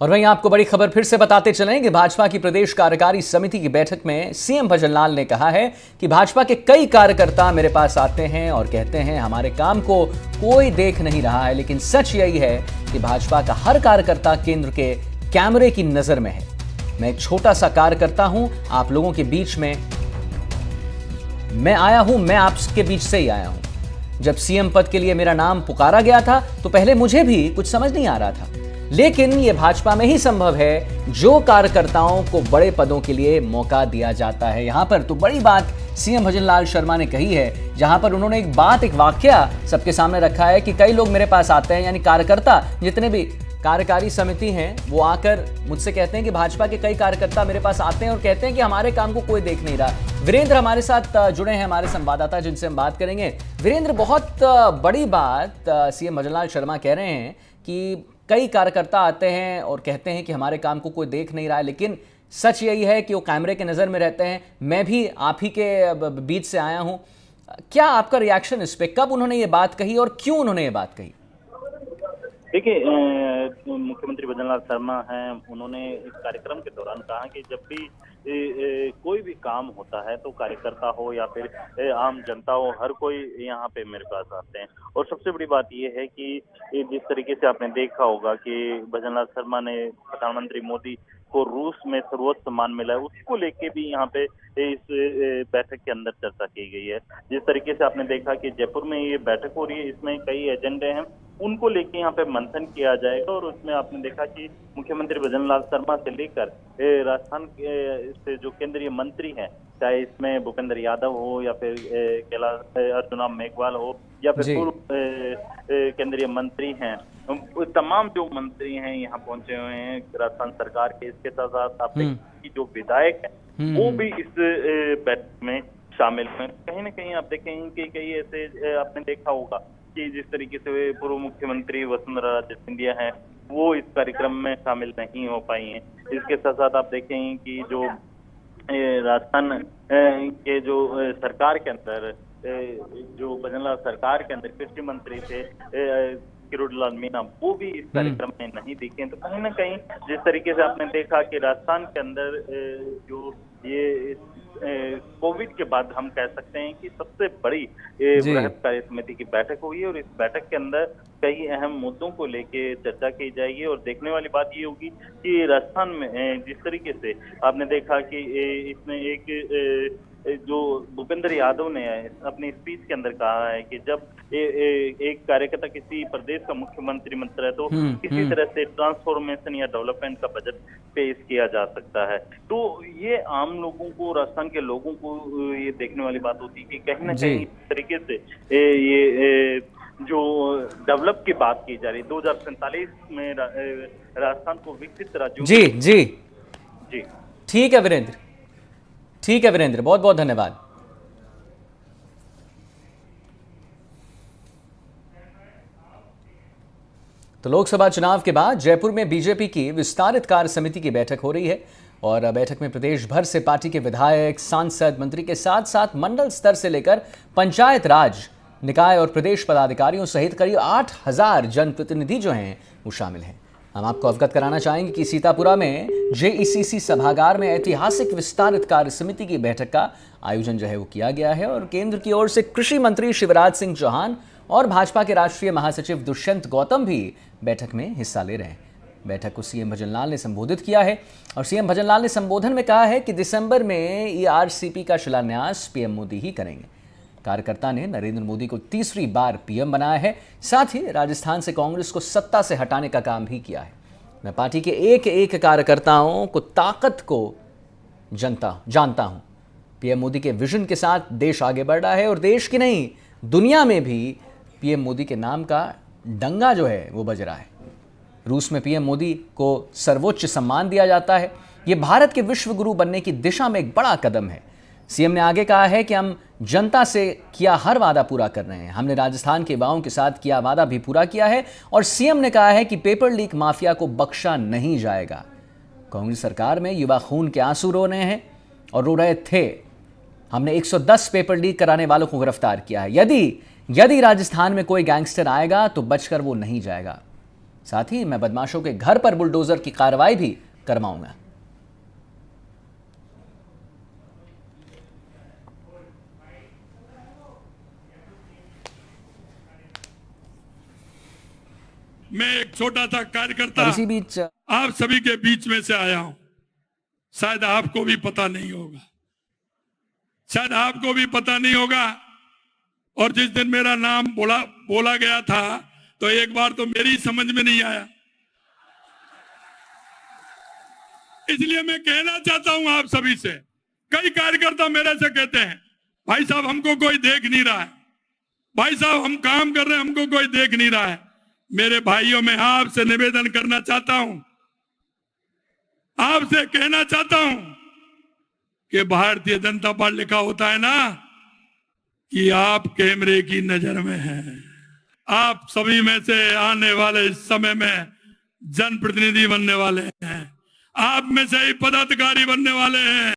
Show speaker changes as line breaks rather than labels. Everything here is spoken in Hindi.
और वहीं आपको बड़ी खबर फिर से बताते चलें कि भाजपा की प्रदेश कार्यकारी समिति की बैठक में सीएम भजनलाल ने कहा है कि भाजपा के कई कार्यकर्ता मेरे पास आते हैं और कहते हैं हमारे काम को कोई देख नहीं रहा है, लेकिन सच यही है कि भाजपा का हर कार्यकर्ता केंद्र के कैमरे की नजर में है। मैं एक छोटा सा कार्यकर्ता हूं, आप लोगों के बीच में मैं आया हूं, मैं आपके बीच से ही आया हूं। जब सीएम पद के लिए मेरा नाम पुकारा गया था तो पहले मुझे भी कुछ समझ नहीं आ रहा था, लेकिन यह भाजपा में ही संभव है जो कार्यकर्ताओं को बड़े पदों के लिए मौका दिया जाता है। यहां पर तो बड़ी बात सीएम भजनलाल शर्मा ने कही है, जहां पर उन्होंने एक वाकया सबके सामने रखा है कि कई लोग मेरे पास आते हैं, यानी कार्यकर्ता जितने भी कार्यकारी समिति हैं वो आकर मुझसे कहते हैं कि भाजपा के कई कार्यकर्ता मेरे पास आते हैं और कहते हैं कि हमारे काम को कोई देख नहीं रहा। वीरेंद्र हमारे साथ जुड़े हैं, हमारे संवाददाता, जिनसे हम बात करेंगे। वीरेंद्र, बहुत बड़ी बात सीएम भजनलाल शर्मा कह रहे हैं कि कई कार्यकर्ता आते हैं और कहते हैं कि हमारे काम को कोई देख नहीं रहा है, लेकिन सच यही है कि वो कैमरे के नज़र में रहते हैं। मैं भी आप ही के बीच से आया हूं। क्या आपका रिएक्शन इस पे, कब उन्होंने ये बात कही और क्यों उन्होंने ये बात कही?
देखिए, मुख्यमंत्री भजनलाल शर्मा हैं, उन्होंने इस कार्यक्रम के दौरान कहा कि जब भी कोई भी काम होता है तो कार्यकर्ता हो या फिर आम जनता हो, हर कोई यहाँ पे मेरे पास आते हैं। और सबसे बड़ी बात ये है कि जिस तरीके से आपने देखा होगा कि भजनलाल शर्मा ने प्रधानमंत्री मोदी को रूस में सर्वोच्च सम्मान मिला है, उसको लेके भी यहाँ पे इस बैठक के अंदर चर्चा की गई है। जिस तरीके से आपने देखा कि जयपुर में ये बैठक हो रही है, इसमें कई एजेंडे हैं, उनको लेके यहाँ पे मंथन किया जाएगा। और उसमें आपने देखा कि मुख्यमंत्री भजनलाल शर्मा से लेकर राजस्थान से जो केंद्रीय मंत्री हैं, चाहे इसमें भूपेंद्र यादव हो या फिर कैलाश अर्जुन मेघवाल हो या फिर पूर्व केंद्रीय मंत्री हैं, तमाम जो मंत्री हैं यहाँ पहुंचे हुए हैं राजस्थान सरकार के। इसके साथ साथ आप की जो विधायक है वो भी इस बैठक में शामिल हैं। कहीं ना कहीं आप देखें कि कई ऐसे आपने देखा होगा कि जिस तरीके से पूर्व मुख्यमंत्री वसुंधरा राजे सिंधिया हैं, वो इस कार्यक्रम में शामिल नहीं हो पाई हैं। इसके साथ साथ आप देखें कि जो राजस्थान के जो सरकार के अंदर जो भजनलाल सरकार के अंदर कृषि मंत्री थे किरोड़ीलाल मीणा, वो भी इस कार्यक्रम में नहीं दिखे। तो कहीं ना कहीं जिस तरीके से आपने देखा कि राजस्थान के अंदर जो ये कोविड के बाद हम कह सकते हैं कि सबसे बड़ी बृहत कार्य समिति की बैठक हुई है और इस बैठक के अंदर कई अहम मुद्दों को लेके चर्चा की जाएगी। और देखने वाली बात ये होगी कि राजस्थान में जिस तरीके से आपने देखा कि इसमें एक जो भूपेंद्र यादव ने अपनी स्पीच के अंदर कहा है कि जब एक कार्यकर्ता किसी प्रदेश का मुख्यमंत्री मंत्री है तो किसी तरह से ट्रांसफॉर्मेशन या डेवलपमेंट का बजट पेश किया जा सकता है। तो ये आम लोगों को, राजस्थान के लोगों को ये देखने वाली बात होती है कि कहीं ना कहीं इस तरीके से ये जो डेवलप की बात की जा रही है 2047 में राजस्थान को विकसित राज्यों
जी ठीक है वीरेंद्र, ठीक है वीरेंद्र, बहुत बहुत धन्यवाद। तो लोकसभा चुनाव के बाद जयपुर में बीजेपी की विस्तारित कार्य समिति की बैठक हो रही है और बैठक में प्रदेश भर से पार्टी के विधायक, सांसद, मंत्री के साथ साथ मंडल स्तर से लेकर पंचायत राज निकाय और प्रदेश पदाधिकारियों सहित करीब 8000 जनप्रतिनिधि जो हैं वो शामिल हैं। हम आपको अवगत कराना चाहेंगे कि सीतापुरा में जेईसीसी सभागार में ऐतिहासिक विस्तारित कार्य समिति की बैठक का आयोजन जो है वो किया गया है और केंद्र की ओर से कृषि मंत्री शिवराज सिंह चौहान और भाजपा के राष्ट्रीय महासचिव दुष्यंत गौतम भी बैठक में हिस्सा ले रहे हैं। बैठक को सीएम भजनलाल ने संबोधित किया है और सीएम भजनलाल ने संबोधन में कहा है कि दिसंबर में ईआरसीपी का शिलान्यास पीएम मोदी ही करेंगे। कार्यकर्ता ने नरेंद्र मोदी को तीसरी बार पीएम बनाया है, साथ ही राजस्थान से कांग्रेस को सत्ता से हटाने का काम भी किया है। मैं पार्टी के एक एक कार्यकर्ताओं को ताकत को जानता हूं। पीएम मोदी के विजन के साथ देश आगे बढ़ रहा है और देश की नहीं दुनिया में भी पीएम मोदी के नाम का डंगा जो है वो बज रहा है। रूस में पीएम मोदी को सर्वोच्च सम्मान दिया जाता है। ये भारत के विश्व गुरु बनने की दिशा में एक बड़ा कदम है। सीएम ने आगे कहा है कि हम जनता से किया हर वादा पूरा कर रहे हैं। हमने राजस्थान के युवाओं के साथ किया वादा भी पूरा किया है और सीएम ने कहा है कि पेपर लीक माफिया को बख्शा नहीं जाएगा। कांग्रेस सरकार में युवा खून के आंसू रो रहे हैं और रो रहे थे। हमने 110 पेपर लीक कराने वालों को गिरफ्तार किया है। यदि राजस्थान में कोई गैंगस्टर आएगा तो बचकर वो नहीं जाएगा। साथ ही मैं बदमाशों के घर पर बुलडोजर की कार्रवाई भी करवाऊंगा।
मैं एक छोटा सा कार्यकर्ता
और इसी बीच
आप सभी के बीच में से आया हूं। शायद आपको भी पता नहीं होगा, शायद आपको भी पता नहीं होगा। और जिस दिन मेरा नाम बोला गया था तो एक बार तो मेरी समझ में नहीं आया, इसलिए मैं कहना चाहता हूं आप सभी से। कई कार्यकर्ता मेरे से कहते हैं, भाई साहब हमको कोई देख नहीं रहा है, भाई साहब हम काम कर रहे हैं हमको कोई देख नहीं रहा है। मेरे भाइयों, मैं आपसे निवेदन करना चाहता हूं, आपसे कहना चाहता हूं कि भारतीय जनता पार्टी लिखा होता है ना कि आप कैमरे की नजर में हैं। आप सभी में से आने वाले समय में जनप्रतिनिधि बनने वाले हैं, आप में से ही पदाधिकारी बनने वाले हैं।